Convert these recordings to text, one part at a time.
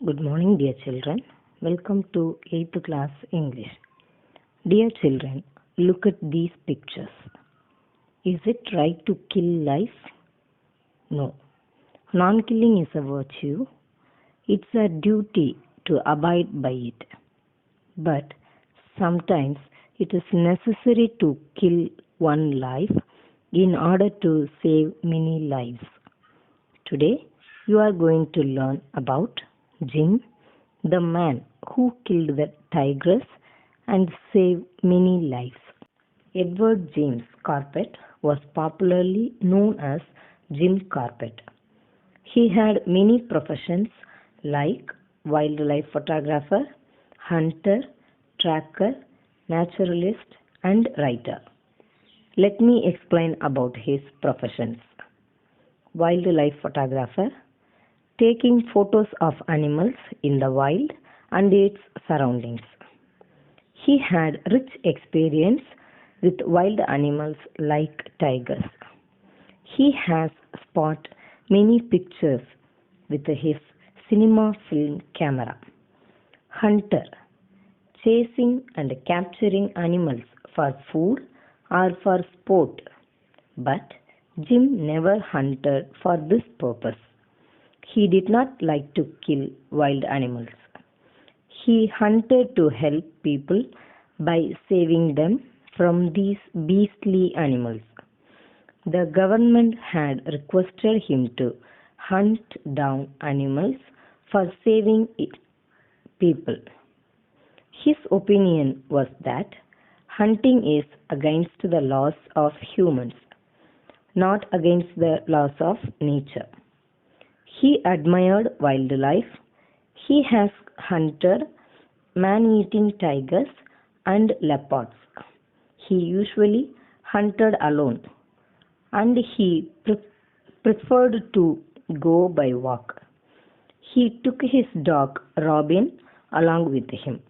Good morning, dear children. Welcome to 8th class English. Dear children, look at these pictures. Is it right to kill life? No. Non-killing is a virtue. It's a duty to abide by it. But sometimes it is necessary to kill one life in order to save many lives. Today, you are going to learn about Jim, the man who killed the tigress and saved many lives. Edward James Corbett was popularly known as Jim Corbett. He had many professions like wildlife photographer, hunter, tracker, naturalist, and writer. Let me explain about his professions. Wildlife photographer, taking photos of animals in the wild and its surroundings. He had rich experience with wild animals like tigers. He has spotted many pictures with his cinema film camera. Hunter, chasing and capturing animals for food or for sport. But Jim never hunted for this purpose. He did not like to kill wild animals. He hunted to help people by saving them from these beastly animals. The government had requested him to hunt down animals for saving people. His opinion was that hunting is against the laws of humans, not against the laws of nature. He admired wildlife. He has hunted man-eating tigers and leopards. He usually hunted alone, and he preferred to go by walk. He took his dog Robin along with him.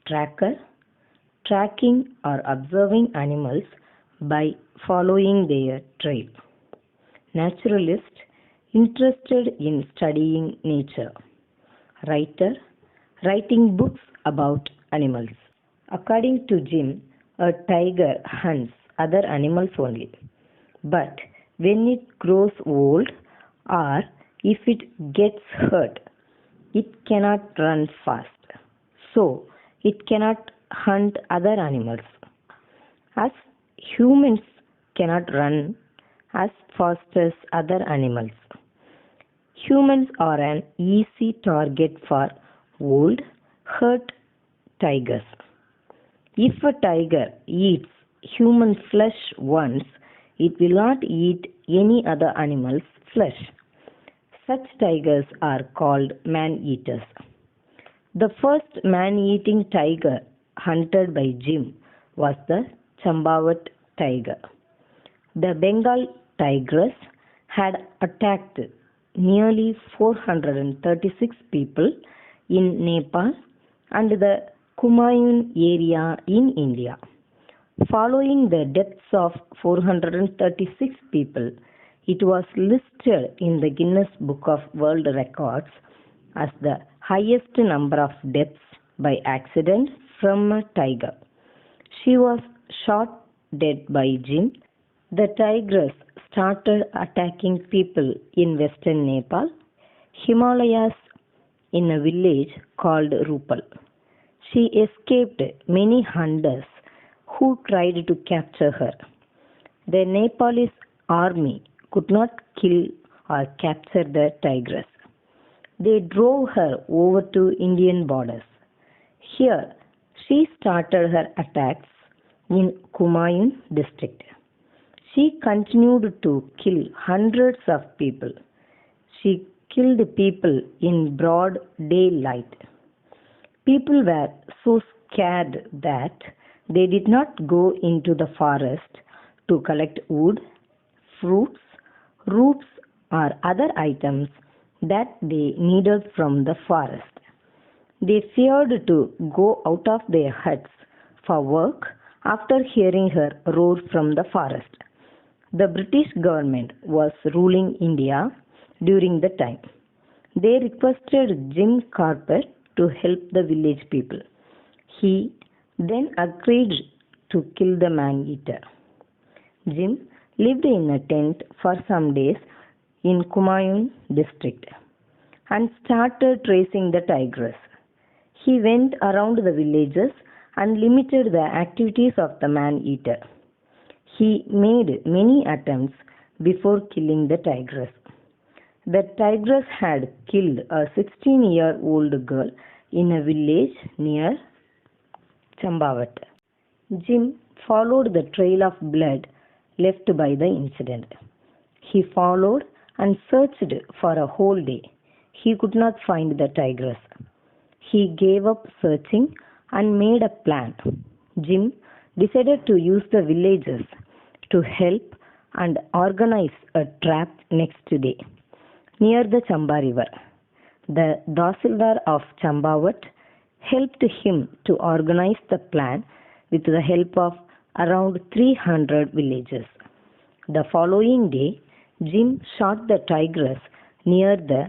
Tracker, tracking or observing animals by following their trail. Naturalist, interested in studying nature. Writer, writing books about animals. According to Jim, a tiger hunts other animals only. But when it grows old or if it gets hurt, it cannot run fast. So, it cannot hunt other animals. As humans cannot run as fast as other animals. Humans are an easy target for old, hurt tigers. If a tiger eats human flesh once, it will not eat any other animal's flesh. Such tigers are called man-eaters. The first man-eating tiger hunted by Jim was the Chambawat tiger. The Bengal tigress had attacked nearly 436 people in Nepal and the Kumaon area in India. Following the deaths of 436 people, it was listed in the Guinness Book of World Records as the highest number of deaths by accident from a tiger. She was shot dead by Jim. The tigress started attacking people in western Nepal, Himalayas, in a village called Rupal. She escaped many hunters who tried to capture her. The Nepalese army could not kill or capture the tigress. They drove her over to Indian borders. Here, she started her attacks in Kumaon district. She continued to kill hundreds of people. She killed people in broad daylight. People were so scared that they did not go into the forest to collect wood, fruits, roots, or other items that they needed from the forest. They feared to go out of their huts for work after hearing her roar from the forest. The British government was ruling India during the time. They requested Jim Corbett to help the village people. He then agreed to kill the man-eater. Jim lived in a tent for some days in Kumaun district and started tracing the tigress. He went around the villages and limited the activities of the man-eater. He made many attempts before killing the tigress. The tigress had killed a 16-year-old girl in a village near Chambawat. Jim followed the trail of blood left by the incident. He followed and searched for a whole day. He could not find the tigress. He gave up searching and made a plan. Jim decided to use the villagers to help and organize a trap next day near the Chamba river. The Tahsildar of Chambawat helped him to organize the plan with the help of around 300 villagers. The following day, Jim shot the tigress near the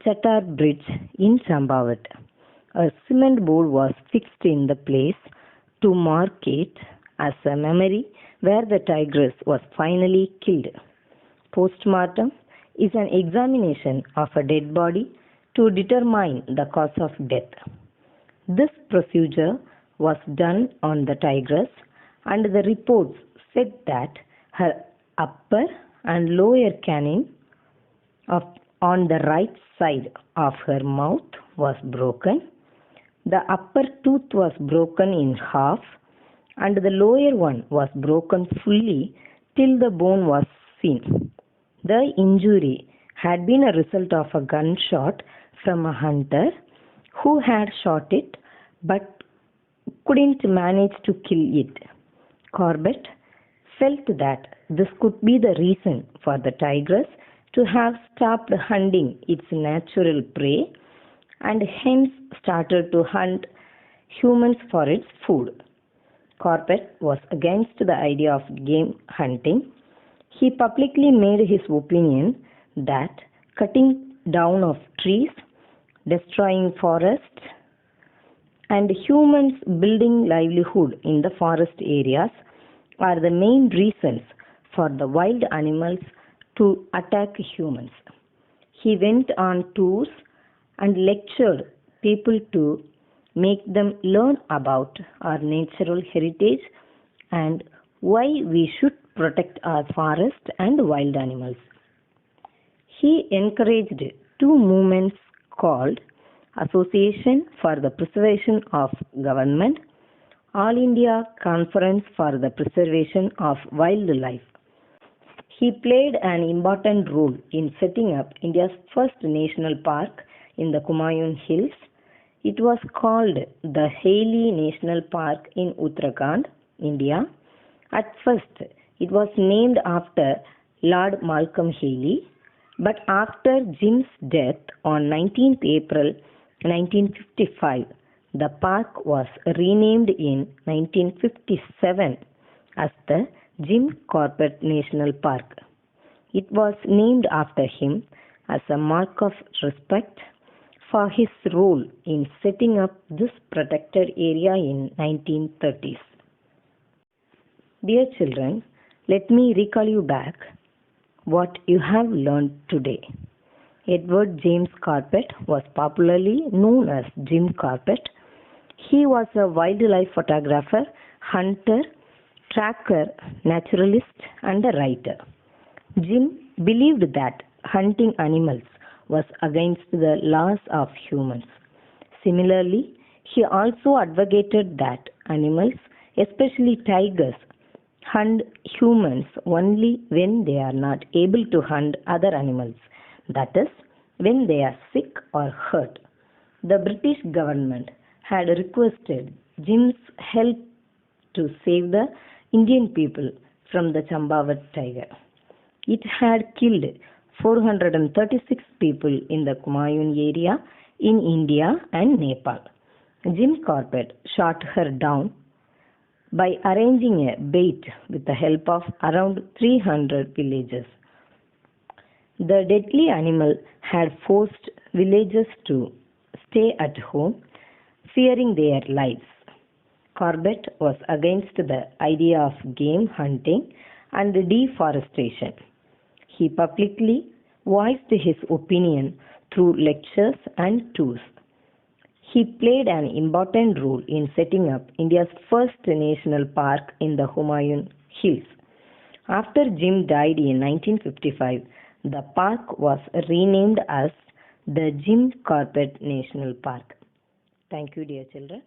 Chattar bridge in Chambawat. A cement board was fixed in the place to mark it as a memory where the tigress was finally killed. Postmortem is an examination of a dead body to determine the cause of death. This procedure was done on the tigress, and the reports said that her upper and lower canine on the right side of her mouth was broken. The upper tooth was broken in half, and the lower one was broken fully till the bone was seen. The injury had been a result of a gunshot from a hunter who had shot it but couldn't manage to kill it. Corbett felt that this could be the reason for the tigress to have stopped hunting its natural prey and hence started to hunt humans for its food. Corbett was against the idea of game hunting. He publicly made his opinion that cutting down of trees, destroying forests, and humans building livelihood in the forest areas are the main reasons for the wild animals to attack humans. He went on tours and lectured people to make them learn about our natural heritage and why we should protect our forest and wild animals. He encouraged two movements called Association for the Preservation of Government, All India Conference for the Preservation of Wildlife. He played an important role in setting up India's first national park in the Kumaun Hills. It was called the Haley National Park in Uttarakhand, India. At first, it was named after Lord Malcolm Haley, but after Jim's death on 19th April 1955, the park was renamed in 1957 as the Jim Corbett National Park. It was named after him as a mark of respect for his role in setting up this protected area in 1930s. Dear children, let me recall you back what you have learned today. Edward James Corbett was popularly known as Jim Corbett. He was a wildlife photographer, hunter, tracker, naturalist, and a writer. Jim believed that hunting animals was against the laws of humans. Similarly, he also advocated that animals, especially tigers, hunt humans only when they are not able to hunt other animals, that is, when they are sick or hurt. The British government had requested Jim's help to save the Indian people from the Chambawat tiger. It had killed 436 people in the Kumaun area in India and Nepal. Jim Corbett shot her down by arranging a bait with the help of around 300 villagers. The deadly animal had forced villagers to stay at home, fearing their lives. Corbett was against the idea of game hunting and deforestation. He publicly voiced his opinion through lectures and tours. He played an important role in setting up India's first national park in the Humayun Hills. After Jim died in 1955, the park was renamed as the Jim Corbett National Park. Thank you, dear children.